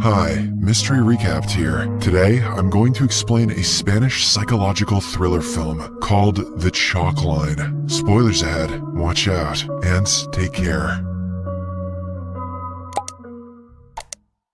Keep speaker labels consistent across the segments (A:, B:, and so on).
A: Hi, Mystery Recapped here. Today, I'm going to explain a Spanish psychological thriller film called The Chalk Line. Spoilers ahead, watch out, and take care.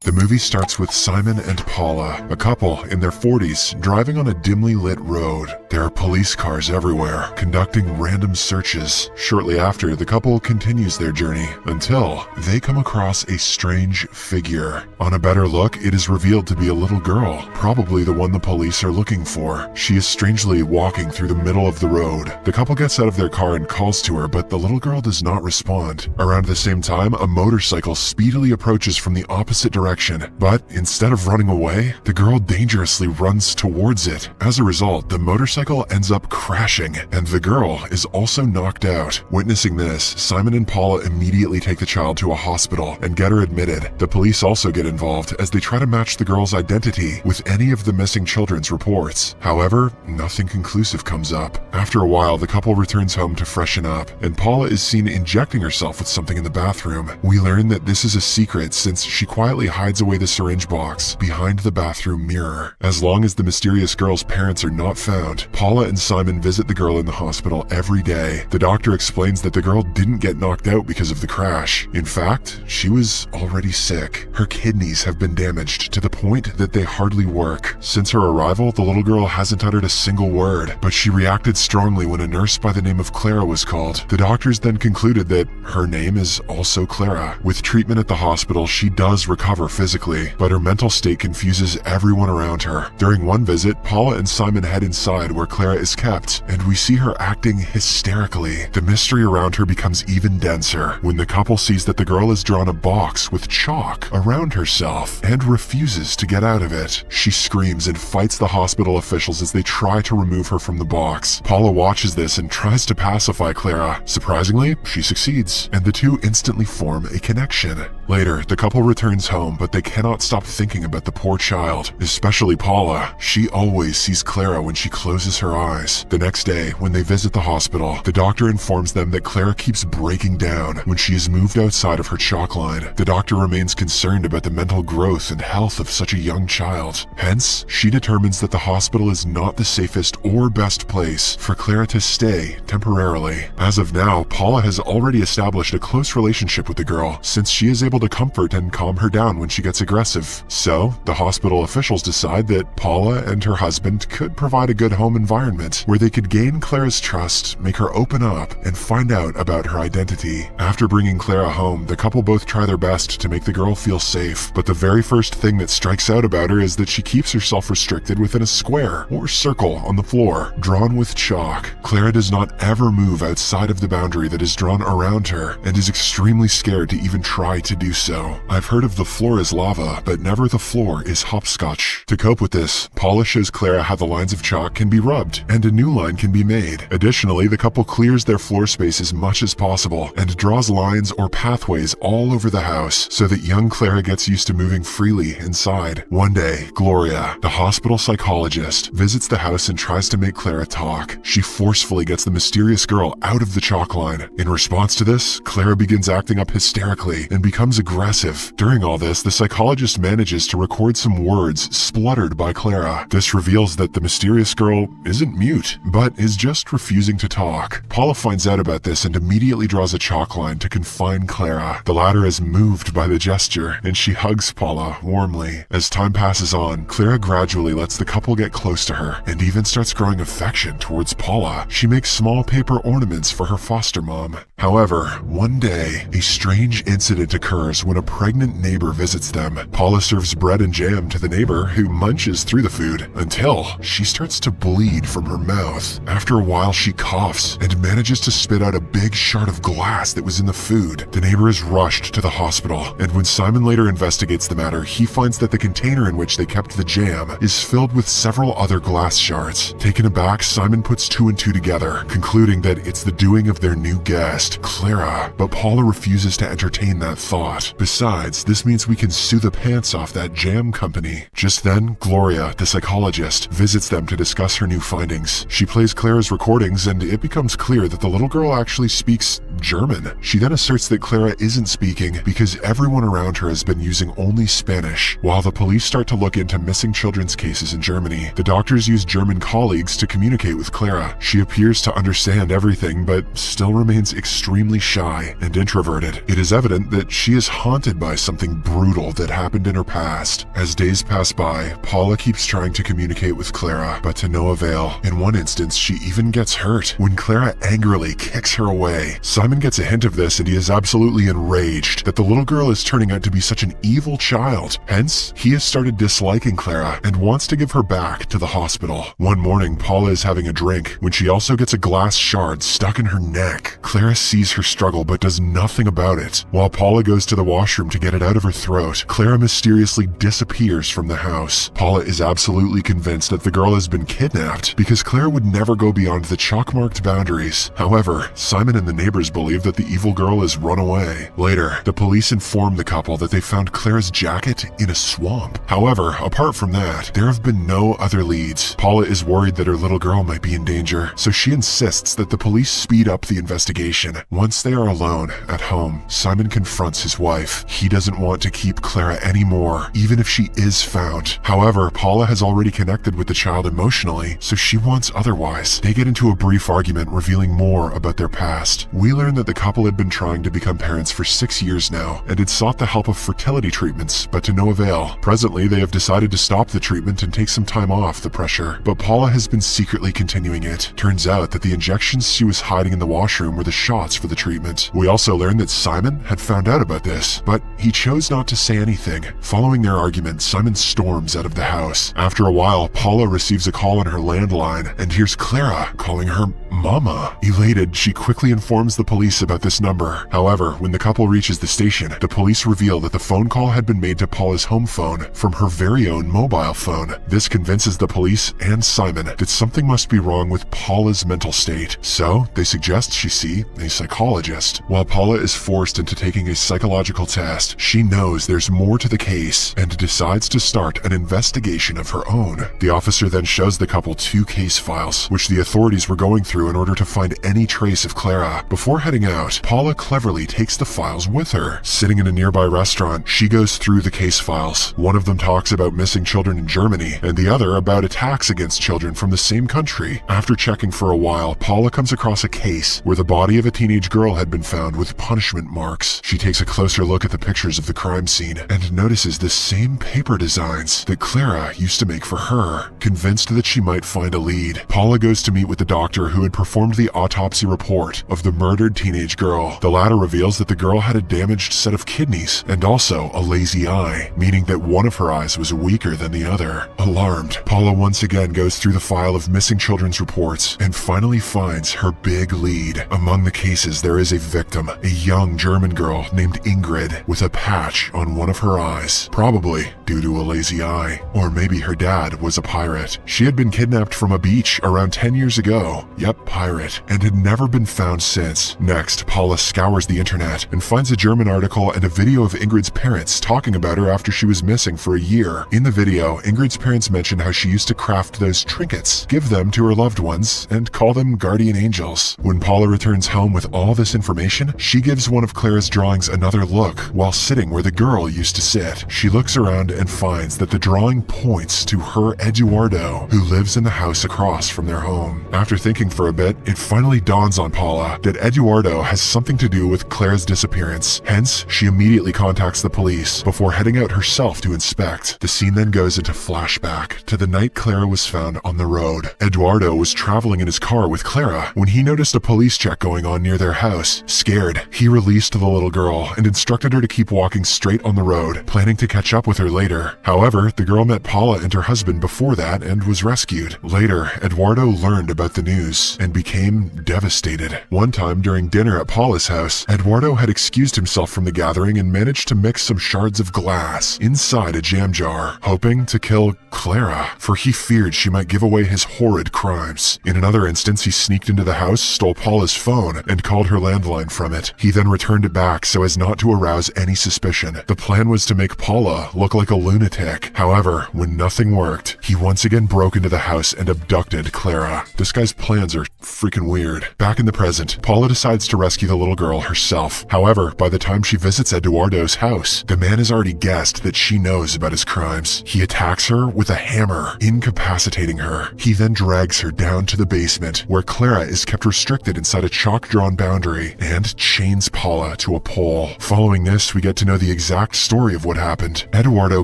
A: The movie starts with Simon and Paula, a couple in their 40s, driving on a dimly lit road. There are police cars everywhere, conducting random searches. Shortly after, the couple continues their journey until they come across a strange figure. On a better look, it is revealed to be a little girl, probably the one the police are looking for. She is strangely walking through the middle of the road. The couple gets out of their car and calls to her, but the little girl does not respond. Around the same time, a motorcycle speedily approaches from the opposite direction, but instead of running away, the girl dangerously runs towards it. As a result, the motorcycle ends up crashing, and the girl is also knocked out. Witnessing this, Simon and Paula immediately take the child to a hospital and get her admitted. The police also get involved as they try to match the girl's identity with any of the missing children's reports. However, nothing conclusive comes up. After a while, the couple returns home to freshen up, and Paula is seen injecting herself with something in the bathroom. We learn that this is a secret since she quietly hides away the syringe box behind the bathroom mirror. As long as the mysterious girl's parents are not found, Paula and Simon visit the girl in the hospital every day. The doctor explains that the girl didn't get knocked out because of the crash. In fact, she was already sick. Her kidneys have been damaged to the point that they hardly work. Since her arrival, the little girl hasn't uttered a single word, but she reacted strongly when a nurse by the name of Clara was called. The doctors then concluded that her name is also Clara. With treatment at the hospital, she does recover physically, but her mental state confuses everyone around her. During one visit, Paula and Simon head inside where Clara is kept, and we see her acting hysterically. The mystery around her becomes even denser when the couple sees that the girl has drawn a box with chalk around herself and refuses to get out of it. She screams and fights the hospital officials as they try to remove her from the box. Paula watches this and tries to pacify Clara. Surprisingly, she succeeds, and the two instantly form a connection. Later, the couple returns home, but they cannot stop thinking about the poor child, especially Paula. She always sees Clara when she closes her eyes. The next day, when they visit the hospital, the doctor informs them that Clara keeps breaking down when she is moved outside of her chalk line. The doctor remains concerned about the mental growth and health of such a young child. Hence, she determines that the hospital is not the safest or best place for Clara to stay temporarily. As of now, Paula has already established a close relationship with the girl, since she is able to comfort and calm her down when she gets aggressive. So, the hospital officials decide that Paula and her husband could provide a good home environment where they could gain Clara's trust, make her open up, and find out about her identity. After bringing Clara home, the couple both try their best to make the girl feel safe, but the very first thing that strikes out about her is that she keeps herself restricted within a square or circle on the floor, drawn with chalk. Clara does not ever move outside of the boundary that is drawn around her, and is extremely scared to even try to do so. I've heard of the floor is lava, but never the floor is hopscotch. To cope with this, Paula shows Clara how the lines of chalk can be rubbed, and a new line can be made. Additionally, the couple clears their floor space as much as possible, and draws lines or pathways all over the house, so that young Clara gets used to moving freely inside. One day, Gloria, the hospital psychologist, visits the house and tries to make Clara talk. She forcefully gets the mysterious girl out of the chalk line. In response to this, Clara begins acting up hysterically and becomes aggressive. During all this, the psychologist manages to record some words spluttered by Clara. This reveals that the mysterious girl isn't mute, but is just refusing to talk. Paula finds out about this and immediately draws a chalk line to confine Clara. The latter is moved by the gesture, and she hugs Paula warmly. As time passes on, Clara gradually lets the couple get close to her, and even starts growing affection towards Paula. She makes small paper ornaments for her foster mom. However, one day, a strange incident occurs when a pregnant neighbor visits them. Paula serves bread and jam to the neighbor, who munches through the food until she starts to bleed from her mouth. After a while, she coughs and manages to spit out a big shard of glass that was in the food. The neighbor is rushed to the hospital, and when Simon later investigates the matter, he finds that the container in which they kept the jam is filled with several other glass shards. Taken aback, Simon puts two and two together, concluding that it's the doing of their new guest, Clara, but Paula refuses to entertain that thought. Besides, this means we can sue the pants off that jam company. Just then, Gloria, the psychologist, visits them to discuss her new findings. She plays Clara's recordings, and it becomes clear that the little girl actually speaks German. She then asserts that Clara isn't speaking because everyone around her has been using only Spanish. While the police start to look into missing children's cases in Germany, the doctors use German colleagues to communicate with Clara. She appears to understand everything, but still remains extremely shy and introverted. It is evident that she is haunted by something brutal that happened in her past. As days pass by, Paula keeps trying to communicate with Clara, but to no avail. In one instance, she even gets hurt when Clara angrily kicks her away. Simon gets a hint of this and he is absolutely enraged that the little girl is turning out to be such an evil child. Hence, he has started disliking Clara and wants to give her back to the hospital. One morning, Paula is having a drink when she also gets a glass shard stuck in her neck. Clara sees her struggle but does nothing about it. While Paula goes to the washroom to get it out of her throat, Clara mysteriously disappears from the house. Paula is absolutely convinced that the girl has been kidnapped because Clara would never go beyond the chalk-marked boundaries. However, Simon and the neighbors believe that the evil girl has run away. Later, the police inform the couple that they found Clara's jacket in a swamp. However, apart from that, there have been no other leads. Paula is worried that her little girl might be in danger, so she insists that the police speed up the investigation. Once they are alone at home, Simon confronts his wife. He doesn't want to keep Clara anymore, even if she is found. However, Paula has already connected with the child emotionally, so she wants otherwise. They get into a brief argument revealing more about their past. We learn that the couple had been trying to become parents for 6 years now and had sought the help of fertility treatments, but to no avail. Presently, they have decided to stop the treatment and take some time off the pressure, but Paula has been secretly continuing it. Turns out that the injections she was hiding in the washroom were the shots for the treatment. We also learn that Simon had found out about this, but he chose not to say anything. Following their argument, Simon storms out of the house. After a while, Paula receives a call on her landline and hears Clara calling her Mama. Elated, she quickly informs the police about this number. However, when the couple reaches the station, the police reveal that the phone call had been made to Paula's home phone from her very own mobile phone. This convinces the police and Simon that something must be wrong with Paula's mental state, so they suggest she see a psychologist. While Paula is forced into taking a psychological test, she knows there's more to the case and decides to start an investigation of her own. The officer then shows the couple 2 case files, which the authorities were going through in order to find any trace of Clara. Before heading out, Paula cleverly takes the files with her. Sitting in a nearby restaurant, she goes through the case files. One of them talks about missing children in Germany, and the other about attacks against children from the same country. After checking for a while, Paula comes across a case where the body of a teenage girl had been found with punishment marks. She takes a closer look at the pictures of the crime scene and notices the same paper designs that Clara used to make for her. Convinced that she might find a lead, Paula goes to meet with the doctor who had performed the autopsy report of the murdered teenage girl. The latter reveals that the girl had a damaged set of kidneys and also a lazy eye, meaning that one of her eyes was weaker than the other. Alarmed, Paula once again goes through the file of missing children's reports and finally finds her big lead. Among the cases, there is a victim, a young German girl named Ingrid, with a patch on one of her eyes, probably due to a lazy eye. Or maybe her dad was a pirate. She had been kidnapped from a beach around 10 years ago. Yep, pirate, and had never been found since. Next, Paula scours the internet and finds a German article and a video of Ingrid's parents talking about her after she was missing for a year. In the video, Ingrid's parents mention how she used to craft those trinkets, give them to her loved ones, and call them guardian angels. When Paula returns home with all this information, she gives one of Clara's drawings another look while sitting where the girl used to sit. She looks around and finds that the drawing points to her Eduardo, who lives in the house across from their home. After thinking for a bit, it finally dawns on Paula that Eduardo has something to do with Clara's disappearance. Hence, she immediately contacts the police before heading out herself to inspect. The scene then goes into flashback to the night Clara was found on the road. Eduardo was traveling in his car with Clara when he noticed a police check going on near their house. Scared, he released the little girl and instructed her to keep walking straight on the road, planning to catch up with her later. However, the girl met Paula and her husband before that and was rescued. Later, Eduardo learned about the news and became devastated. One time during dinner at Paula's house, Eduardo had excused himself from the gathering and managed to mix some shards of glass inside a jam jar, hoping to kill Clara, for he feared she might give away his horrid crimes. In another instance, he sneaked into the house, stole Paula's phone, and called her landline from it. He then returned it back so as not to arouse any suspicion. The plan was to make Paula look like a lunatic. However, when nothing worked, he once again broke into the house and abducted Clara. This guy's plans are freaking weird. Back in the present, Paula decides to rescue the little girl herself. However, by the time she visits Eduardo's house, the man has already guessed that she knows about his crimes. He attacks her with a hammer, incapacitating her. He then drags her down to the basement, where Clara is kept restricted inside a chalk-drawn boundary, and chains Paula to a pole. Following this, we get to know the exact story of what happened. Eduardo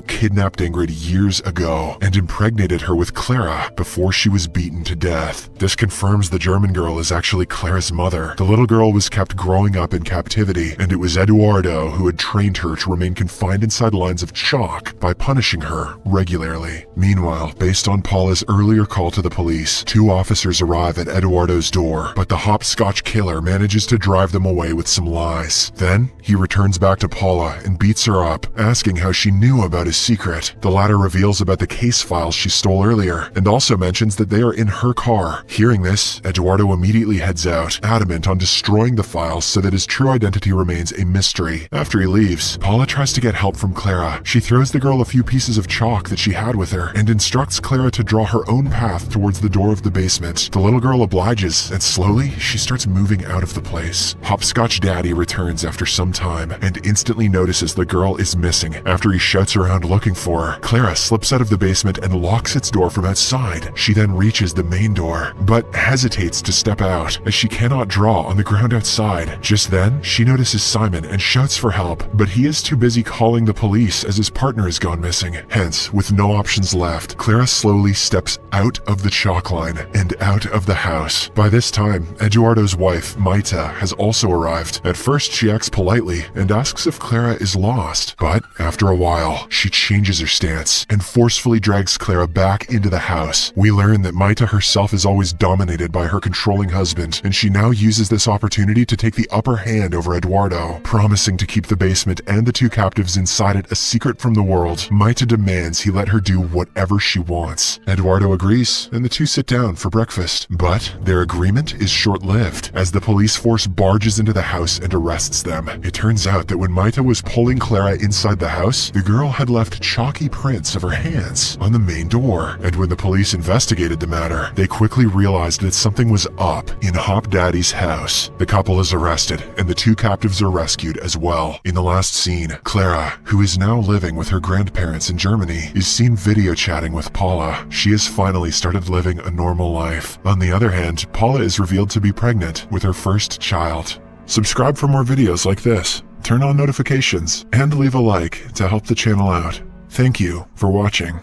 A: kidnapped Ingrid years ago and impregnated her with Clara before she was beaten to death. This confirms the German girl is actually Clara's mother. The little girl was kept growing up in captivity, and it was Eduardo who had trained her to remain confined inside lines of chalk by punishing her regularly. Meanwhile, based on Paula's earlier call to the police, 2 officers arrive at Eduardo's door, but the hopscotch killer manages to drive them away with some lies. Then, he returns back to Paula and beats her up, asking how she knew about his secret. The latter reveals about the case files she stole earlier, and also mentions that they are in her car. Hearing this, Eduardo immediately heads out, adamant on destroying the files so that his true identity remains a mystery. After he leaves, Paula tries to get help from Clara. She throws the girl a few pieces of chalk that she had with her, and instructs Clara to draw her own path towards the door of the basement. The little girl obliges, and slowly, she starts moving out of the place. Hopscotch Daddy returns after some time, and instantly notices the girl is missing. After he shouts around looking for her, Clara slips out of the basement and locks its door from outside. She then reaches the main door, but hesitates to step out, as she cannot draw on the ground outside. Just then, she notices Simon and shouts for help, but he is too busy calling the police as his partner has gone missing. Hence, with no options left, Clara slowly steps out of the chalk line and out of the house. By this time, Eduardo's wife, Maita, has also arrived. At first, she acts politely and asks if Clara is lost, but after a while, she changes her stance and forcefully drags Clara back into the house. We learn that Maita herself is always dominated by her controlling husband, and she now uses this opportunity to take the upper hand over Eduardo. Promising to keep the basement and the 2 captives inside it a secret from the world, Maita demands he let her do whatever she wants. Eduardo agrees, and the 2 sit down for breakfast. But their agreement is short-lived, as the police force barges into the house and arrests them. It turns out that when Maita was pulling Clara inside the house, the girl had left chalky prints of her hands on the main door. And when the police investigated the matter, they quickly realized that something was up in Hop Daddy's house. The couple is arrested, and the 2 captives are rescued as well. In the last scene, Clara, who is now living with her grandparents in Germany, is seen video chatting with Paula. She has finally started living a normal life. On the other hand, Paula is revealed to be pregnant with her first child. Subscribe for more videos like this, turn on notifications, and leave a like to help the channel out. Thank you for watching.